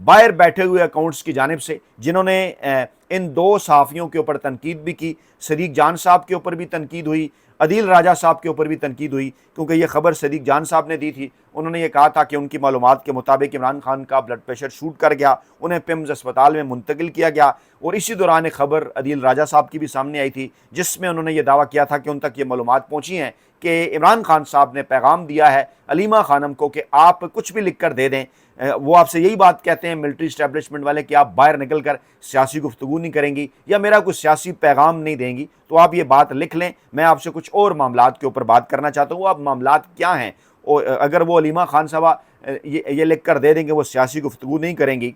باہر بیٹھے ہوئے اکاؤنٹس کی جانب سے جنہوں نے ان دو صحافیوں کے اوپر تنقید بھی کی. صدیق جان صاحب کے اوپر بھی تنقید ہوئی, عدیل راجہ صاحب کے اوپر بھی تنقید ہوئی, کیونکہ یہ خبر صدیق جان صاحب نے دی تھی. انہوں نے یہ کہا تھا کہ ان کی معلومات کے مطابق عمران خان کا بلڈ پریشر شوٹ کر گیا, انہیں پیمز اسپتال میں منتقل کیا گیا. اور اسی دوران ایک خبر عدیل راجہ صاحب کی بھی سامنے آئی تھی جس میں انہوں نے یہ دعویٰ کیا تھا کہ ان تک یہ معلومات پہنچی ہیں کہ عمران خان صاحب نے پیغام دیا ہے علیمہ خانم کو کہ آپ کچھ بھی لکھ کر دے دیں. وہ آپ سے یہی بات کہتے ہیں ملٹری اسٹیبلشمنٹ والے کہ آپ باہر نکل کر سیاسی گفتگو نہیں کریں گی یا میرا کوئی سیاسی پیغام نہیں دیں گی, تو آپ یہ بات لکھ لیں, میں آپ سے کچھ اور معاملات کے اوپر بات کرنا چاہتا ہوں. وہ آپ معاملات کیا ہیں؟ اگر وہ علیمہ خان صاحبہ یہ لکھ کر دے دیں کہ وہ سیاسی گفتگو نہیں کریں گی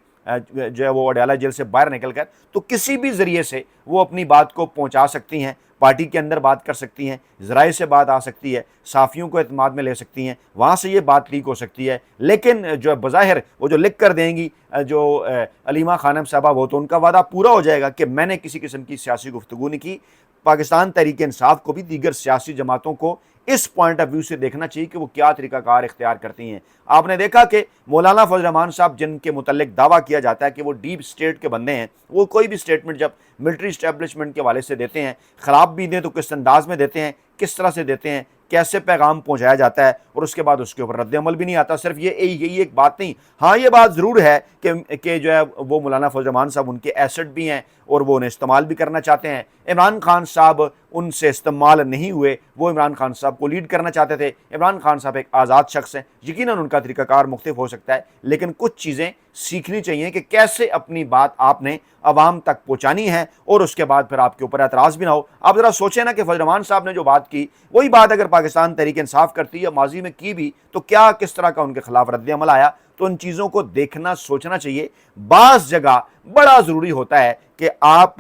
جو ہے وہ اڈیالہ جیل سے باہر نکل کر, تو کسی بھی ذریعے سے وہ اپنی بات کو پہنچا سکتی ہیں, پارٹی کے اندر بات کر سکتی ہیں, ذرائع سے بات آ سکتی ہے, صحافیوں کو اعتماد میں لے سکتی ہیں, وہاں سے یہ بات لیک ہو سکتی ہے. لیکن جو بظاہر وہ جو لکھ کر دیں گی جو علیمہ خانم صاحبہ, وہ تو ان کا وعدہ پورا ہو جائے گا کہ میں نے کسی قسم کی سیاسی گفتگو نہیں کی. پاکستان تحریک انصاف کو بھی دیگر سیاسی جماعتوں کو اس پوائنٹ آف ویو سے دیکھنا چاہیے کہ وہ کیا طریقہ کار اختیار کرتی ہیں. آپ نے دیکھا کہ مولانا فضل الرحمان صاحب جن کے متعلق دعویٰ کیا جاتا ہے کہ وہ ڈیپ اسٹیٹ کے بندے ہیں, وہ کوئی بھی اسٹیٹمنٹ جب ملٹری اسٹیبلشمنٹ کے حوالے سے دیتے ہیں, خراب بھی دیں تو کس انداز میں دیتے ہیں, کس طرح سے دیتے ہیں, کیسے پیغام پہنچایا جاتا ہے, اور اس کے بعد اس کے اوپر رد عمل بھی نہیں آتا. صرف یہی ایک بات نہیں, ہاں یہ بات ضرور ہے کہ جو ہے وہ مولانا فضل الرحمان صاحب ان کے ایسٹ بھی ہیں اور وہ انہیں استعمال بھی کرنا چاہتے ہیں. عمران خان صاحب ان سے استعمال نہیں ہوئے, وہ عمران خان صاحب کو لیڈ کرنا چاہتے تھے. عمران خان صاحب ایک آزاد شخص ہیں, یقیناً ان کا طریقہ کار مختلف ہو سکتا ہے, لیکن کچھ چیزیں سیکھنی چاہیے کہ کیسے اپنی بات آپ نے عوام تک پہنچانی ہے اور اس کے بعد پھر آپ کے اوپر اعتراض بھی نہ ہو. آپ ذرا سوچیں نا کہ فضل الرحمان صاحب نے جو بات کی وہی بات اگر پاکستان تحریک انصاف کرتی یا ماضی میں کی بھی تو کیا کس طرح کا ان کے خلاف رد عمل آیا. تو ان چیزوں کو دیکھنا سوچنا چاہیے. بعض جگہ بڑا ضروری ہوتا ہے کہ آپ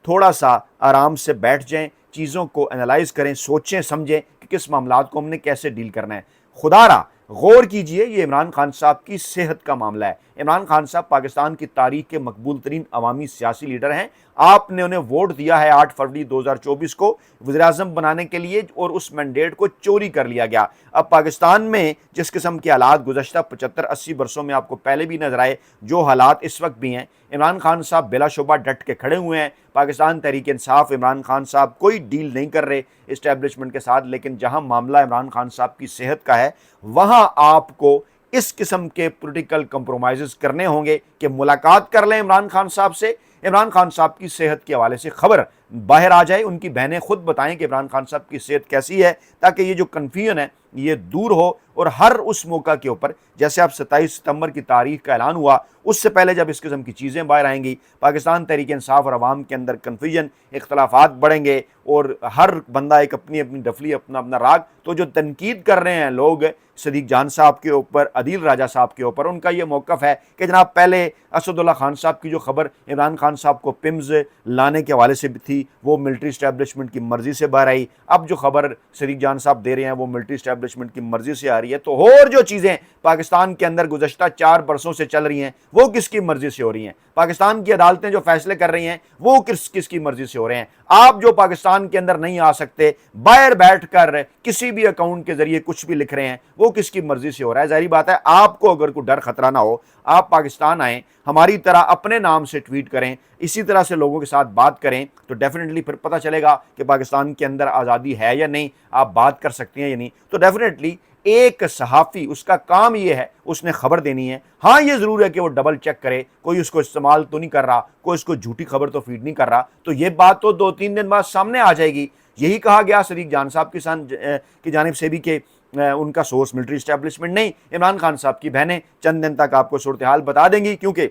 تھوڑا سا آرام سے بیٹھ جائیں, چیزوں کو انالائز کریں, سوچیں سمجھیں کہ کس معاملات کو ہم نے کیسے ڈیل کرنا ہے. خدا را غور کیجئے, یہ عمران خان صاحب کی صحت کا معاملہ ہے. عمران خان صاحب پاکستان کی تاریخ کے مقبول ترین عوامی سیاسی لیڈر ہیں. آپ نے انہیں ووٹ دیا ہے 8 فروری 2024 کو وزیراعظم بنانے کے لیے, اور اس مینڈیٹ کو چوری کر لیا گیا. اب پاکستان میں جس قسم کے حالات گزشتہ 75-80 برسوں میں آپ کو پہلے بھی نظر آئے, جو حالات اس وقت بھی ہیں, عمران خان صاحب بلا شبہ ڈٹ کے کھڑے ہوئے ہیں. پاکستان تحریک انصاف, عمران خان صاحب کوئی ڈیل نہیں کر رہے اسٹیبلشمنٹ کے ساتھ, لیکن جہاں معاملہ عمران خان صاحب کی صحت کا ہے وہاں آپ کو اس قسم کے پولیٹیکل کمپرومائزز کرنے ہوں گے کہ ملاقات کر لیں عمران خان صاحب سے, عمران خان صاحب کی صحت کے حوالے سے خبر باہر آ جائے, ان کی بہنیں خود بتائیں کہ عمران خان صاحب کی صحت کیسی ہے, تاکہ یہ جو کنفیوژن ہے یہ دور ہو. اور ہر اس موقع کے اوپر, جیسے اب 27 ستمبر کی تاریخ کا اعلان ہوا, اس سے پہلے جب اس قسم کی چیزیں باہر آئیں گی, پاکستان تحریک انصاف اور عوام کے اندر کنفیوژن, اختلافات بڑھیں گے, اور ہر بندہ ایک اپنی اپنی ڈفلی, اپنا اپنا راگ. تو جو تنقید کر رہے ہیں لوگ صدیق جان صاحب کے اوپر, عدیل راجہ صاحب کے اوپر, ان کا یہ موقف ہے کہ جناب پہلے اسد اللہ خان صاحب کی جو خبر عمران خان صاحب کو پمز لانے کے حوالے سے تھی وہ ملٹری اسٹیبلشمنٹ کی مرضی سے باہر آئی, اب جو خبر صدیق جان صاحب دے رہے ہیں وہ ملٹری اسٹیبلشمنٹ کی مرضی سے آ رہی ہے. تو اور جو چیزیں پاکستان کے اندر گزشتہ 4 برسوں سے چل رہی ہیں وہ کس کی مرضی سے ہو رہی ہیں, پاکستان کی عدالتیں جو فیصلے کر رہی ہیں وہ کس کی مرضی سے ہو رہے ہیں. آپ جو پاکستان کے اندر نہیں آ سکتے, باہر بیٹھ کر کسی بھی اکاؤنٹ کے ذریعے کچھ بھی لکھ رہے ہیں, وہ کس کی مرضی سے ہو رہا ہے. ظاہری بات ہے آپ کو اگر کوئی ڈر خطرہ نہ ہو, آپ پاکستان آئیں, ہماری طرح اپنے نام سے ٹویٹ کریں, اسی طرح سے لوگوں کے ساتھ بات کریں, تو ڈیفینیٹلی پھر پتہ چلے گا کہ پاکستان کے اندر آزادی ہے یا نہیں, آپ بات کر سکتے ہیں یا نہیں. تو ڈیفینیٹلی ایک صحافی, اس کا کام یہ ہے, اس نے خبر دینی ہے. ہاں یہ ضرور ہے کہ وہ ڈبل چیک کرے, کوئی اس کو استعمال تو نہیں کر رہا, کوئی اس کو جھوٹی خبر تو فیڈ نہیں کر رہا. تو یہ بات تو 2-3 دن بعد سامنے آ جائے گی. یہی کہا گیا صدیق جان صاحب کی جانب سے بھی کہ ان کا سورس ملٹری اسٹیبلشمنٹ نہیں, عمران خان صاحب کی بہنیں چند دن تک آپ کو صورتحال بتا دیں گی, کیونکہ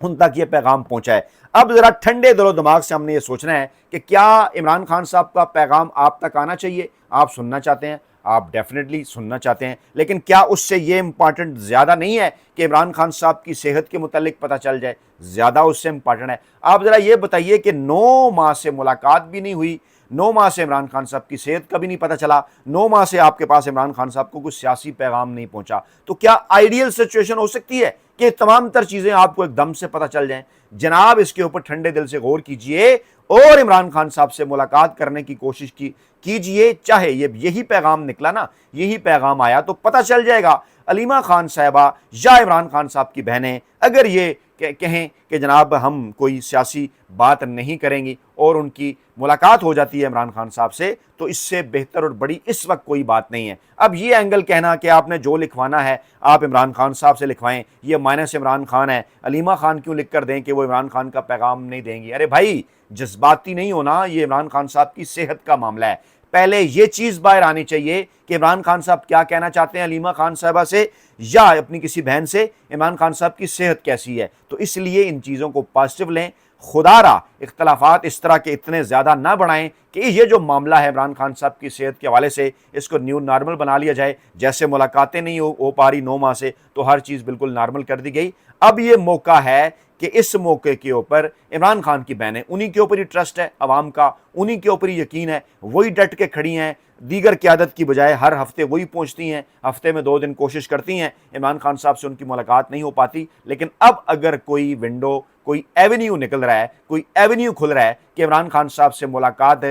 ان تک یہ پیغام پہنچا ہے. اب ذرا ٹھنڈے دل و دماغ سے ہم نے یہ سوچنا ہے کہ کیا عمران خان صاحب کا پیغام آپ تک آنا چاہیے, آپ سننا چاہتے ہیں, آپ ڈیفینیٹلی سننا چاہتے ہیں, لیکن کیا اس سے یہ امپارٹنٹ زیادہ نہیں ہے کہ عمران خان صاحب کی صحت کے متعلق پتہ چل جائے, زیادہ اس سے امپارٹنٹ ہے. آپ ذرا یہ بتائیے کہ 9 ماہ سے ملاقات بھی نہیں ہوئی, 9 ماہ سے عمران خان صاحب کی صحت کا بھی نہیں پتہ چلا, 9 ماہ سے آپ کے پاس عمران خان صاحب کو کوئی سیاسی پیغام نہیں پہنچا, تو کیا آئیڈیل سچویشن ہو سکتی ہے کہ تمام تر چیزیں آپ کو ایک دم سے پتہ چل جائیں؟ جناب اس کے اوپر ٹھنڈے دل سے غور کیجئے اور عمران خان صاحب سے ملاقات کرنے کی کوشش کیجئے. چاہے یہی پیغام نکلا نا، یہی پیغام آیا تو پتہ چل جائے گا علیمہ خان صاحبہ یا عمران خان صاحب کی بہنیں اگر یہ کہیں کہ جناب ہم کوئی سیاسی بات نہیں کریں گی اور ان کی ملاقات ہو جاتی ہے عمران خان صاحب سے، تو اس سے بہتر اور بڑی اس وقت کوئی بات نہیں ہے. اب یہ اینگل کہنا کہ آپ نے جو لکھوانا ہے آپ عمران خان صاحب سے لکھوائیں، یہ مائنس عمران خان ہے، علیمہ خان کیوں لکھ کر دیں کہ وہ عمران خان کا پیغام نہیں دیں گی؟ ارے بھائی جذباتی نہیں ہونا، یہ عمران خان صاحب کی صحت کا معاملہ ہے. پہلے یہ چیز باہر آنی چاہیے کہ عمران خان صاحب کیا کہنا چاہتے ہیں علیمہ خان صاحبہ سے یا اپنی کسی بہن سے، عمران خان صاحب کی صحت کیسی ہے. تو اس لیے ان چیزوں کو پازیٹیو لیں، خدا را اختلافات اس طرح کے اتنے زیادہ نہ بڑھائیں کہ یہ جو معاملہ ہے عمران خان صاحب کی صحت کے حوالے سے اس کو نیو نارمل بنا لیا جائے. جیسے ملاقاتیں نہیں ہو پا رہی 9 ماہ سے، تو ہر چیز بالکل نارمل کر دی گئی. اب یہ موقع ہے کہ اس موقع کے اوپر عمران خان کی بہنیں، انہی کے اوپر ہی ٹرسٹ ہے عوام کا، انہی کے اوپر ہی یقین ہے، وہی ڈٹ کے کھڑی ہیں. دیگر قیادت کی بجائے ہر ہفتے وہی پہنچتی ہیں، ہفتے میں 2 دن کوشش کرتی ہیں، عمران خان صاحب سے ان کی ملاقات نہیں ہو پاتی. لیکن اب اگر کوئی ونڈو، کوئی ایونیو نکل رہا ہے، کوئی ایونیو کھل رہا ہے کہ عمران خان صاحب سے ملاقات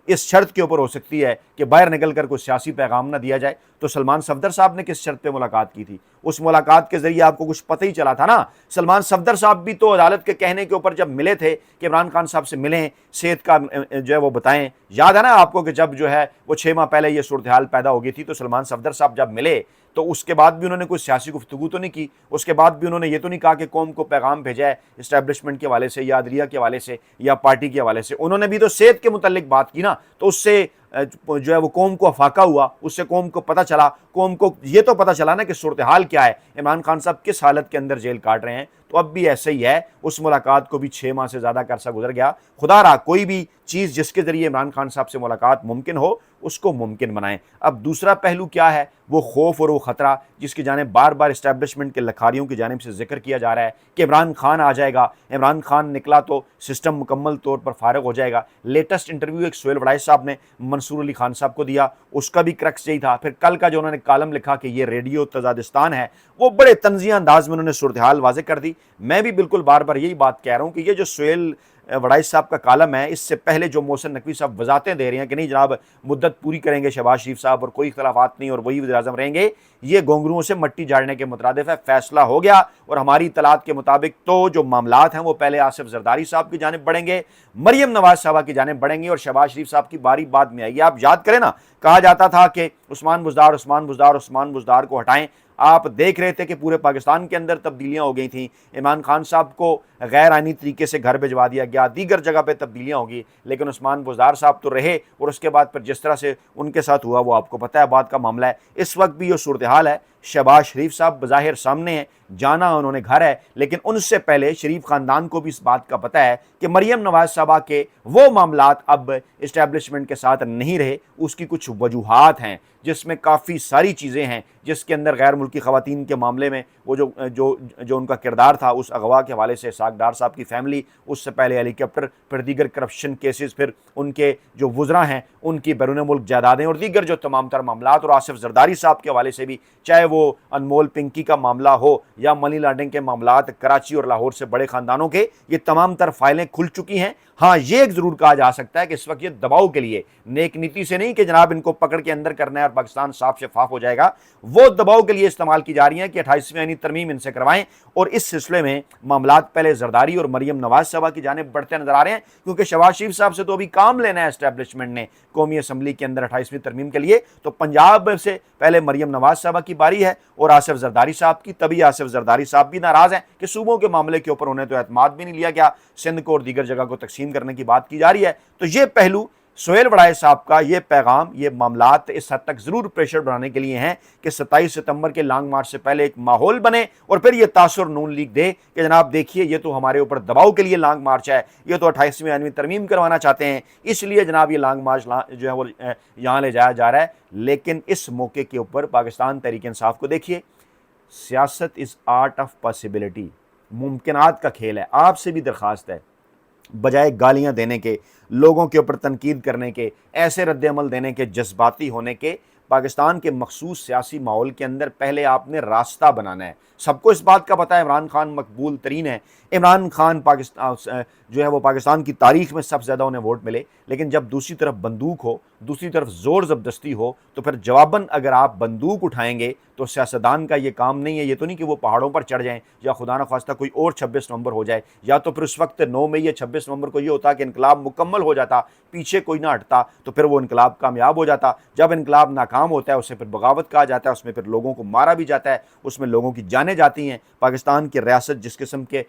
اس شرط کے اوپر ہو سکتی ہے کہ باہر نکل کر کوئی سیاسی پیغام نہ دیا جائے، تو سلمان صفدر صاحب نے کس شرط پہ ملاقات کی تھی؟ اس ملاقات کے ذریعے آپ کو کچھ پتہ ہی چلا تھا نا. سلمان صفدر صاحب بھی تو عدالت کے کہنے کے اوپر جب ملے تھے کہ عمران خان صاحب سے ملیں، صحت کا جو ہے وہ بتائیں. یاد ہے نا آپ کو کہ جب جو ہے وہ 6 ماہ پہلے یہ صورتحال پیدا ہو گئی تھی، تو سلمان صفدر صاحب جب ملے تو اس کے بعد بھی انہوں نے کوئی سیاسی گفتگو تو نہیں کی، اس کے بعد بھی انہوں نے یہ تو نہیں کہا کہ قوم کو پیغام بھیجا ہے اسٹیبلشمنٹ کے حوالے سے یا عدلیہ کے حوالے سے یا پارٹی کے حوالے سے. انہوں نے بھی تو صحت کے متعلق بات کی نا. تو اس سے جو ہے وہ قوم کو افاقہ ہوا، اس سے قوم کو پتہ چلا، قوم کو یہ تو پتہ چلا نا کہ صورتحال کیا ہے، عمران خان صاحب کس حالت کے اندر جیل کاٹ رہے ہیں. تو اب بھی ایسے ہی ہے. اس ملاقات کو بھی 6 ماہ سے زیادہ کا عرصہ گزر گیا. خدا را کوئی بھی چیز جس کے ذریعے عمران خان صاحب سے ملاقات ممکن ہو اس کو ممکن بنائیں. اب دوسرا پہلو کیا ہے؟ وہ خوف اور وہ خطرہ جس کی جانب بار بار اسٹیبلشمنٹ کے لکھاریوں کی جانب سے ذکر کیا جا رہا ہے کہ عمران خان آ جائے گا، عمران خان نکلا تو سسٹم مکمل طور پر فارغ ہو جائے گا. لیٹسٹ انٹرویو ایک سہیل وڑائچ صاحب نے منصور علی خان صاحب کو دیا، اس کا بھی کرکس یہی تھا. پھر کل کا جو انہوں نے کالم لکھا کہ یہ ریڈیو تضادستان ہے، وہ بڑے طنزیہ انداز میں انہوں نے صورتحال واضح کر دی. میں بھی بالکل بار بار یہی بات کہہ رہا ہوں کہ یہ جو سہیل وڑائچ صاحب کا کالم ہے، اس سے پہلے جو محسن نقوی صاحب وضاحتیں دے رہے ہیں کہ نہیں جناب مدت پوری کریں گے شہباز شریف صاحب اور کوئی اختلافات نہیں اور وہی وزیر اعظم رہیں گے، یہ گونگروؤں سے مٹی جاڑنے کے مترادف ہے. فیصلہ ہو گیا اور ہماری اطلاعات کے مطابق تو جو معاملات ہیں وہ پہلے آصف زرداری صاحب کی جانب بڑھیں گے، مریم نواز صاحبہ کی جانب بڑھیں گے اور شہباز شریف صاحب کی باری بعد میں آئے گی. آپ یاد کریں نا، کہا جاتا تھا کہ عثمان بزدار کو ہٹائیں. آپ دیکھ رہے تھے کہ پورے پاکستان کے اندر تبدیلیاں ہو گئی تھیں. عمران خان صاحب کو غیر آئینی طریقے سے گھر بھجوا دیا گیا، دیگر جگہ پہ تبدیلیاں ہوگی، لیکن عثمان بزدار صاحب تو رہے. اور اس کے بعد پھر جس طرح سے ان کے ساتھ ہوا وہ آپ کو پتہ ہے، بات کا معاملہ ہے. اس وقت بھی یہ صورتحال ہے. شہباز شریف صاحب بظاہر سامنے ہیں، جانا انہوں نے گھر ہے، لیکن ان سے پہلے شریف خاندان کو بھی اس بات کا پتہ ہے کہ مریم نواز صاحبہ کے وہ معاملات اب اسٹیبلشمنٹ کے ساتھ نہیں رہے. اس کی کچھ وجوہات ہیں جس میں کافی ساری چیزیں ہیں، جس کے اندر غیر ملکی خواتین کے معاملے میں وہ جو ان کا کردار تھا اس اغوا کے حوالے سے، اسحاق ڈار صاحب کی فیملی، اس سے پہلے ہیلی کاپٹر، پھر دیگر کرپشن کیسز، پھر ان کے جو وزراء ہیں ان کی بیرون ملک جائیدادیں اور دیگر جو تمام تر معاملات، اور آصف زرداری صاحب کے حوالے سے بھی، چاہے وہ انمول پنکی کا معاملہ ہو یا منی لانڈرنگ کے معاملات کراچی اور لاہور سے بڑے خاندانوں کے، یہ تمام تر فائلیں کھل چکی ہیں. ہاں یہ ایک ضرور کہا جا سکتا ہے کہ اس وقت یہ دباؤ کے لیے، نیک نیتی سے نہیں کہ جناب ان کو پکڑ کے اندر کرنا ہے اور پاکستان صاف شفاف ہو جائے گا، وہ دباؤ کے لیے استعمال کی جا رہی ہیں کہ 28ویں آئینی ترمیم ان سے کروائیں. اور اس سلسلے میں معاملات پہلے زرداری اور مریم نواز صاحبہ کی جانب بڑھتے نظر آ رہے ہیں، کیونکہ شہباز شریف صاحب سے تو ابھی کام لینا ہے اسٹیبلشمنٹ نے قومی اسمبلی کے اندر 28ویں ترمیم کے لیے. تو پنجاب سے پہلے مریم نواز صاحبہ کی باری ہے اور آصف زرداری صاحب کی. تبھی آصف زرداری صاحب بھی ناراض ہیں کہ صوبوں کے معاملے کے اوپر انہیں تو اعتماد بھی نہیں لیا گیا، سندھ کو اور دیگر جگہ کو تقسیم کرنے کی بات کی جا رہی ہے. تو یہ پہلو سہیل وڑائچ صاحب کا یہ پیغام، یہ معاملات اس حد تک ضرور پریشر بنانے کے لیے ہیں کہ 27 ستمبر کے لانگ مارچ سے پہلے ایک ماحول بنے اور پھر یہ تاثر نون لیگ دے کہ جناب دیکھیے یہ تو ہمارے اوپر دباؤ کے لیے لانگ مارچ ہے، یہ تو 28ویں آئینی ترمیم کروانا چاہتے ہیں، اس لیے جناب یہ لانگ مارچ جو ہے وہ یہاں لے جایا جا رہا ہے. لیکن اس موقع کے اوپر پاکستان تحریک انصاف کو دیکھیے، سیاست از آرٹ آف پاسبلٹی، ممکنات کا کھیل ہے. آپ سے بھی درخواست ہے، بجائے گالیاں دینے کے، لوگوں کے اوپر تنقید کرنے کے، ایسے رد عمل دینے کے، جذباتی ہونے کے، پاکستان کے مخصوص سیاسی ماحول کے اندر پہلے آپ نے راستہ بنانا ہے۔ سب کو اس بات کا پتہ ہے عمران خان مقبول ترین ہے، عمران خان جو ہے وہ پاکستان کی تاریخ میں سب سے زیادہ انہیں ووٹ ملے، لیکن جب دوسری طرف بندوق ہو، دوسری طرف زور زبردستی ہو، تو پھر جواباً اگر آپ بندوق اٹھائیں گے تو سیاستدان کا یہ کام نہیں ہے۔ یہ تو نہیں کہ وہ پہاڑوں پر چڑھ جائیں یا خدا نخواستہ کوئی اور 26 نومبر ہو جائے، یا تو پھر اس وقت 9 مئی یا 26 نومبر کو یہ ہوتا کہ انقلاب مکمل ہو جاتا، پیچھے کوئی نہ ہٹتا، تو پھر وہ انقلاب کامیاب ہو جاتا۔ جب انقلاب ناکام ہوتا ہے اسے پھر بغاوت کہا جاتا ہے، اس میں پھر لوگوں کو مارا بھی جاتا ہے، اس میں لوگوں کی جانیں جاتی ہیں۔ پاکستان کی ریاست جس قسم کے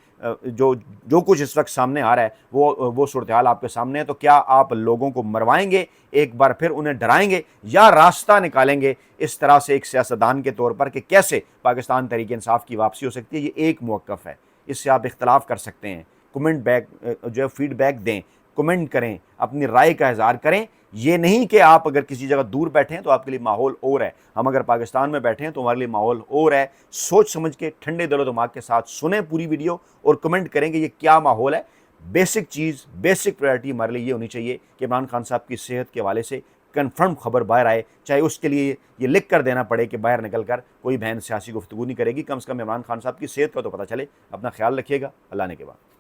جو کچھ اس وقت سامنے آ رہا ہے وہ صورتحال آپ کے سامنے ہے، تو کیا آپ لوگوں کو مروائیں گے، ایک بار پھر انہیں ڈرائیں گے، یا راستہ نکالیں گے اس طرح سے ایک سیاستدان کے طور پر کہ کیسے پاکستان تحریک انصاف کی واپسی ہو سکتی ہے؟ یہ ایک موقف ہے، اس سے آپ اختلاف کر سکتے ہیں، کمنٹ بیک جو ہے فیڈ بیک دیں، کمنٹ کریں، اپنی رائے کا اظہار کریں۔ یہ نہیں کہ آپ اگر کسی جگہ دور بیٹھے ہیں تو آپ کے لیے ماحول اور ہے، ہم اگر پاکستان میں بیٹھے ہیں تو ہمارے لیے ماحول اور ہے۔ سوچ سمجھ کے ٹھنڈے دل و دماغ کے ساتھ سنیں پوری ویڈیو اور کمنٹ کریں کہ یہ کیا ماحول ہے۔ بیسک چیز، بیسک پرائرٹی ہمارے لیے یہ ہونی چاہیے کہ عمران خان صاحب کی صحت کے حوالے سے کنفرم خبر باہر آئے، چاہے اس کے لیے یہ لکھ کر دینا پڑے کہ باہر نکل کر کوئی بہن سیاسی گفتگو نہیں کرے گی، کم سے کم عمران خان صاحب کی صحت کا تو پتہ چلے۔ اپنا خیال رکھیے گا، اللہ نے کے بعد۔